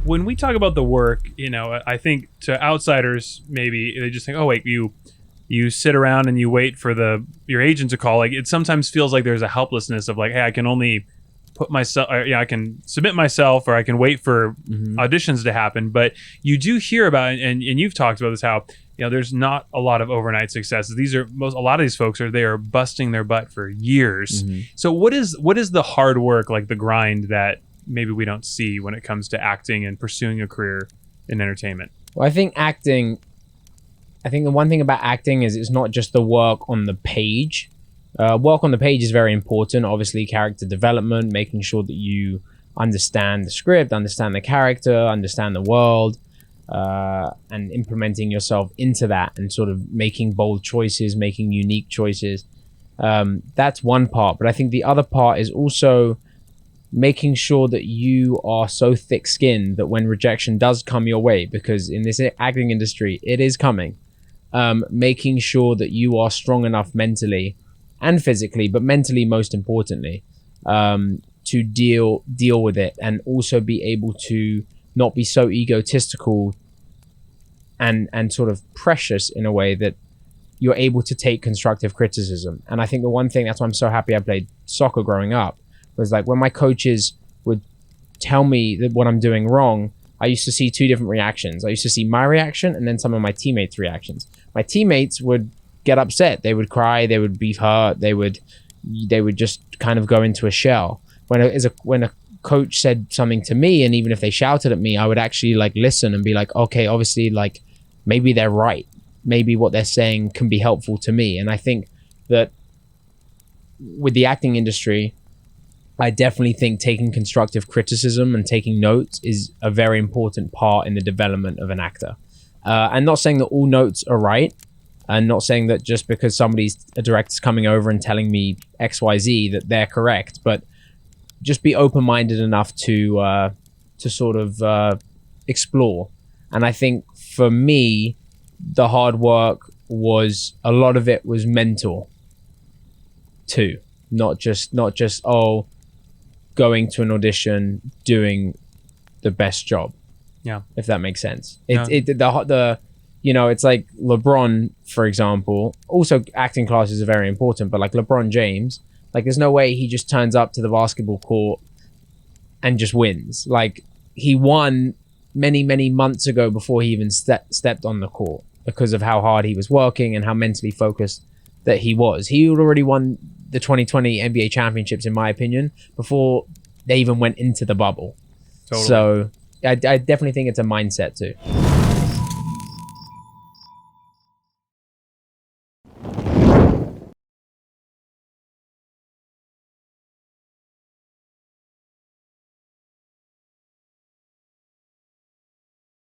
when we talk about the work, I think to outsiders, maybe they just think, oh, wait, you sit around and you wait for your agent to call. Like, it sometimes feels like there's a helplessness of like, hey, I can only put myself, I can submit myself, or I can wait for auditions to happen. But you do hear about, and you've talked about this, how there's not a lot of overnight successes. A lot of these folks they are busting their butt for years. So what is the hard work, like the grind, that maybe we don't see when it comes to acting and pursuing a career in entertainment? Well, I think the one thing about acting is it's not just the work on the page. Work on the page is very important. Obviously, character development, making sure that you understand the script, understand the character, understand the world, and implementing yourself into that, and sort of making bold choices, making unique choices. That's one part. But I think the other part is also making sure that you are so thick-skinned that when rejection does come your way, because in this acting industry, it is coming, making sure that you are strong enough mentally and physically, but mentally most importantly, to deal with it, and also be able to not be so egotistical and sort of precious in a way that you're able to take constructive criticism. And I think the one thing, that's why I'm so happy I played soccer growing up, was like when my coaches would tell me that what I'm doing wrong, I used to see two different reactions. I used to see my reaction and then some of my teammates' reactions. My teammates would get upset. They would cry. They would be hurt. They would just kind of go into a shell. When a coach said something to me, and even if they shouted at me, I would actually like listen and be like, okay, obviously, like maybe they're right. Maybe what they're saying can be helpful to me. And I think that with the acting industry, I definitely think taking constructive criticism and taking notes is a very important part in the development of an actor. And not saying that all notes are right, and not saying that just because a director's coming over and telling me XYZ that they're correct, but just be open-minded enough to sort of explore. And I think for me, the hard work a lot of it was mental too, not just going to an audition, doing the best job. Yeah, if that makes sense. It's like LeBron, for example. Also, acting classes are very important, but like LeBron James, like there's no way he just turns up to the basketball court and just wins. Like he won many, many months ago before he even stepped on the court, because of how hard he was working and how mentally focused that he was. He had already won the 2020 NBA championships, in my opinion, before they even went into the bubble. Totally. So I definitely think it's a mindset too.